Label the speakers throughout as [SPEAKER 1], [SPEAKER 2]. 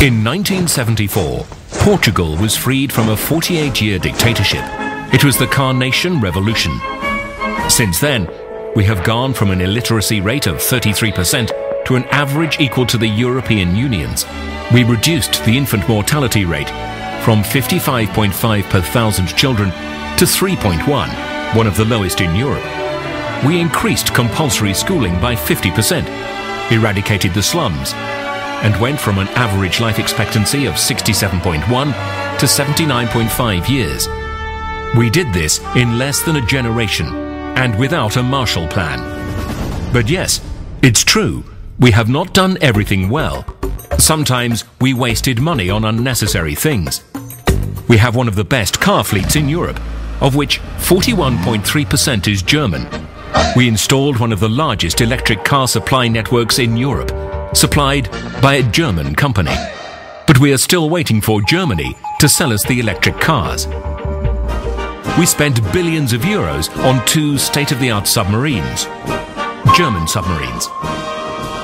[SPEAKER 1] In 1974, Portugal was freed from a 48-year dictatorship. It was the Carnation Revolution. Since then, we have gone from an illiteracy rate of 33% to an average equal to the European Union's. We reduced the infant mortality rate from 55.5 per thousand children to 3.1, one of the lowest in Europe. We increased compulsory schooling by 50%, eradicated the slums, and went from an average life expectancy of 67.1 to 79.5 years. We did this in less than a generation and without a Marshall Plan. But yes, it's true, we have not done everything well. Sometimes we wasted money on unnecessary things. We have one of the best car fleets in Europe, of which 41.3% is German. We installed one of the largest electric car supply networks in Europe, supplied by a German company. But we are still waiting for Germany to sell us the electric cars. We spent billions of euros on 2 state-of-the-art submarines, German submarines.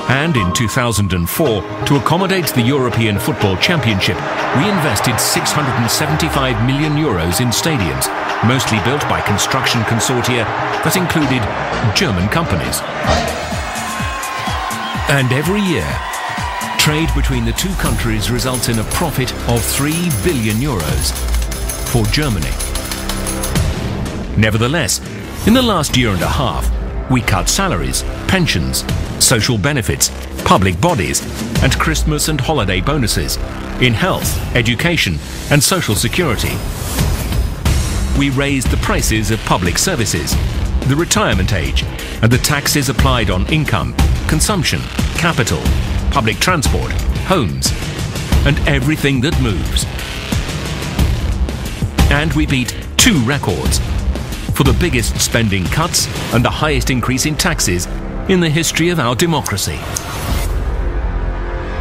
[SPEAKER 1] And in 2004, to accommodate the European Football Championship, we invested 675 million euros in stadiums, mostly built by construction consortia that included German companies. And every year, trade between the two countries results in a profit of 3 billion euros for Germany. Nevertheless, in the last year and a half, we cut salaries, pensions, social benefits, public bodies, and Christmas and holiday bonuses in health, education, and social security. We raised the prices of public services, the retirement age, and the taxes applied on income, consumption, capital, public transport, homes, and everything that moves. And we beat 2 records for the biggest spending cuts and the highest increase in taxes in the history of our democracy.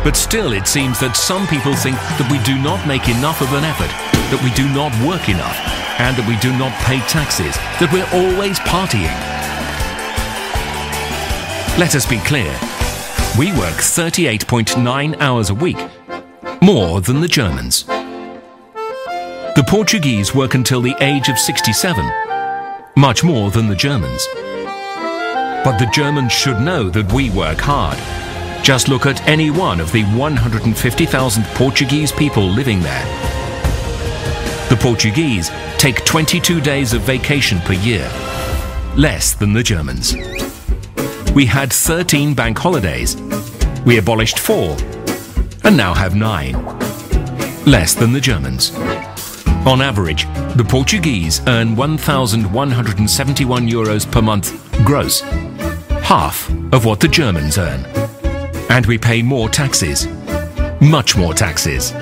[SPEAKER 1] But still, it seems that some people think that we do not make enough of an effort, that we do not work enough, and that we do not pay taxes, that we're always partying. Let us be clear. We work 38.9 hours a week, more than the Germans. The Portuguese work until the age of 67, much more than the Germans. But the Germans should know that we work hard. Just look at any one of the 150,000 Portuguese people living there. The Portuguese take 22 days of vacation per year, less than the Germans. We had 13 bank holidays. We abolished 4, and now have 9, less than the Germans. On average, the Portuguese earn 1,171 euros per month gross, half of what the Germans earn. And we pay more taxes, much more taxes.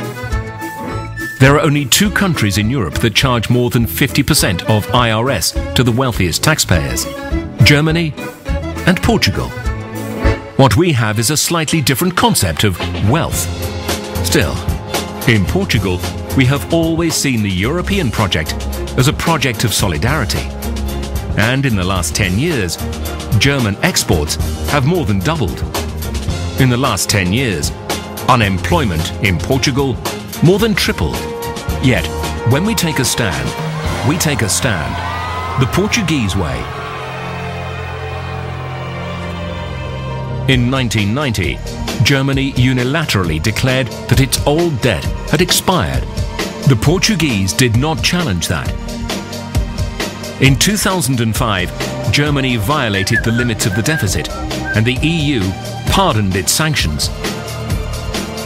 [SPEAKER 1] There are only 2 countries in Europe that charge more than 50% of IRS to the wealthiest taxpayers, Germany and Portugal. What we have is a slightly different concept of wealth. Still, in Portugal, we have always seen the European project as a project of solidarity. And in the last 10 years, German exports have more than doubled. In the last 10 years, unemployment in Portugal more than tripled. Yet, when we take a stand, we take a stand the Portuguese way. In 1990, Germany unilaterally declared that its old debt had expired. The Portuguese did not challenge that. In 2005, Germany violated the limits of the deficit, and the EU pardoned its sanctions.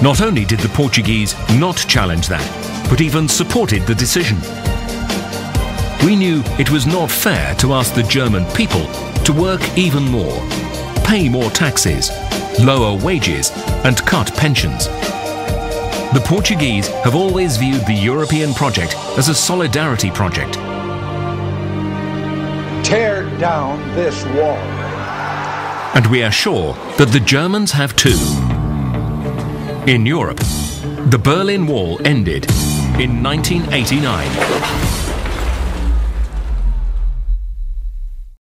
[SPEAKER 1] Not only did the Portuguese not challenge that, but even supported the decision. We knew it was not fair to ask the German people to work even more, pay more taxes, lower wages, and cut pensions. The Portuguese have always viewed the European project as a solidarity project.
[SPEAKER 2] Tear down this wall.
[SPEAKER 1] And we are sure that the Germans have too. In Europe, the Berlin Wall ended in 1989.